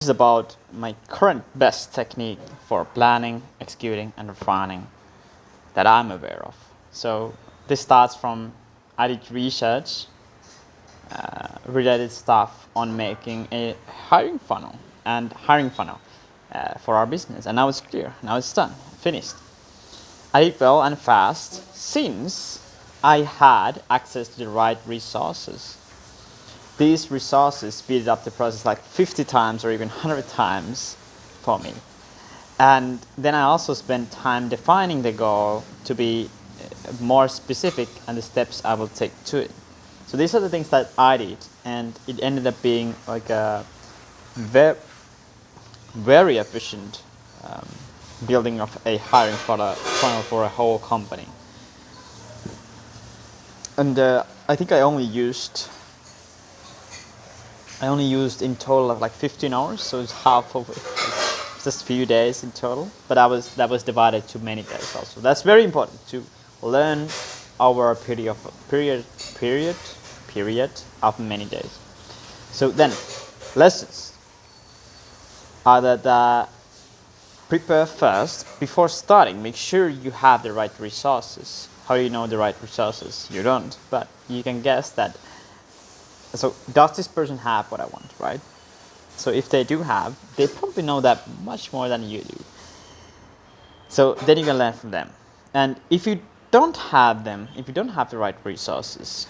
Is about my current best technique for planning, executing, and refining that I'm aware of. So this starts from I did research, related stuff on making a hiring funnel for our business, and now it's clear. Now it's done, finished. I did well and fast since I had access to the right resources. These resources speeded up the process like 50 times or even 100 times for me. And then I also spent time defining the goal to be more specific and the steps I will take to it. So these are the things that I did, and it ended up being like a very efficient building of a hiring funnel for a whole company. And I think I only used in total of like 15 hours, so it's half of it. It's just a few days in total, but that was divided to many days also. That's very important to learn over a period of many days. So then, lessons are that prepare first before starting. Make sure you have the right resources. How do you know the right resources? You don't, but you can guess that. So does this person have what I want, right? So if they do have, they probably know that much more than you do. So then you can learn from them. And if you don't have them, if you don't have the right resources,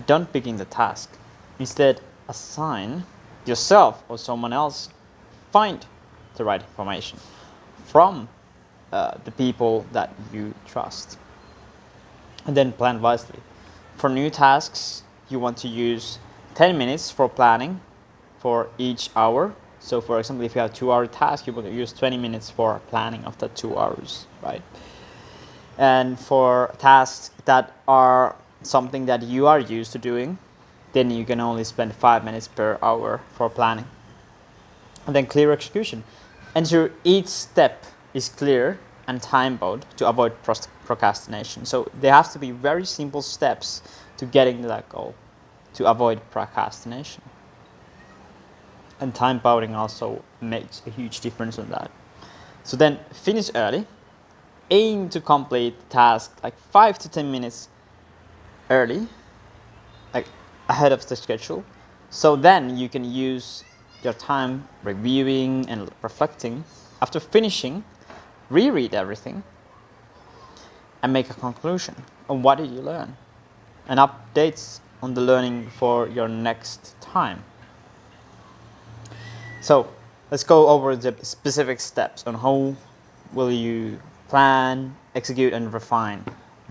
don't begin the task. Instead, assign yourself or someone else, find the right information from the people that you trust. And then plan wisely. For new tasks, you want to use 10 minutes for planning for each hour. So for example, if you have a 2-hour task, you will use 20 minutes for planning of the 2 hours, right? And for tasks that are something that you are used to doing, then you can only spend 5 minutes per hour for planning. And then clear execution. Ensure each step is clear and time-bound to avoid procrastination. So there has to be very simple steps to getting to that goal to avoid procrastination. And time bounding also makes a huge difference on that. So then finish early. Aim to complete the task like 5 to 10 minutes early, like ahead of the schedule. So then you can use your time reviewing and reflecting. After finishing, reread everything and make a conclusion on what did you learn and updates on the learning for your next time. So let's go over the specific steps on how will you plan, execute, and refine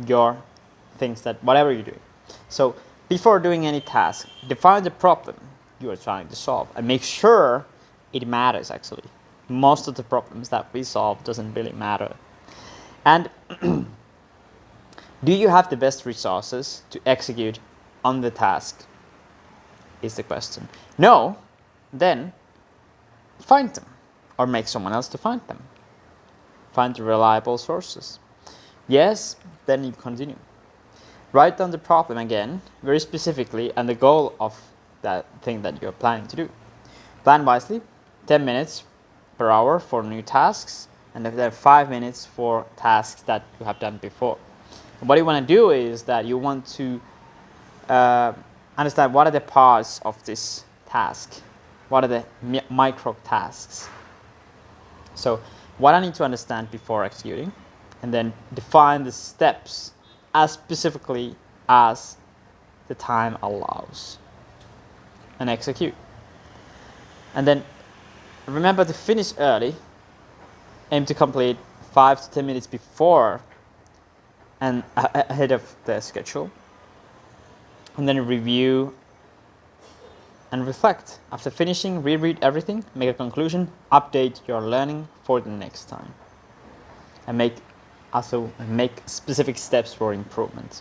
your things that whatever you do. So before doing any task, define the problem you are trying to solve and make sure it matters actually. Most of the problems that we solve doesn't really matter. And do you have the best resources to execute on the task is the question. No, then find them or make someone else to find them. Find the reliable sources. Yes, then you continue. Write down the problem again, very specifically, and the goal of that thing that you're planning to do. Plan wisely, 10 minutes per hour for new tasks, and then 5 minutes for tasks that you have done before. And what you want to do is that you want to understand what are the parts of this task, what are the micro tasks. So what I need to understand before executing, and then define the steps as specifically as the time allows, and execute. And then remember to finish early, aim to complete 5 to 10 minutes before and ahead of the schedule. And then review and reflect. After finishing, reread everything, make a conclusion, update your learning for the next time. And make specific steps for improvement.